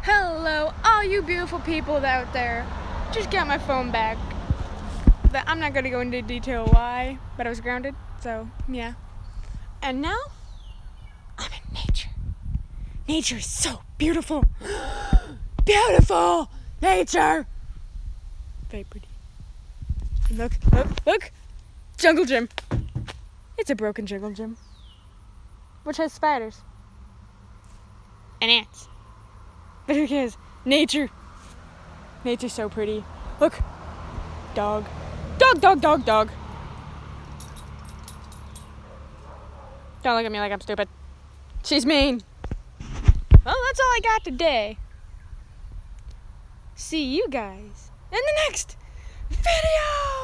Hello, all you beautiful people out there. Just got my phone back. I'm not going to go into detail why, but I was grounded, so yeah. And now, I'm in nature. Nature is so beautiful. Beautiful! Nature! Very pretty. And look! Jungle gym. It's a broken jungle gym. Which has spiders. And ants. But who cares? Nature. Nature's so pretty. Look. Dog. Dog. Don't look at me like I'm stupid. She's mean. Well, that's all I got today. See you guys in the next video.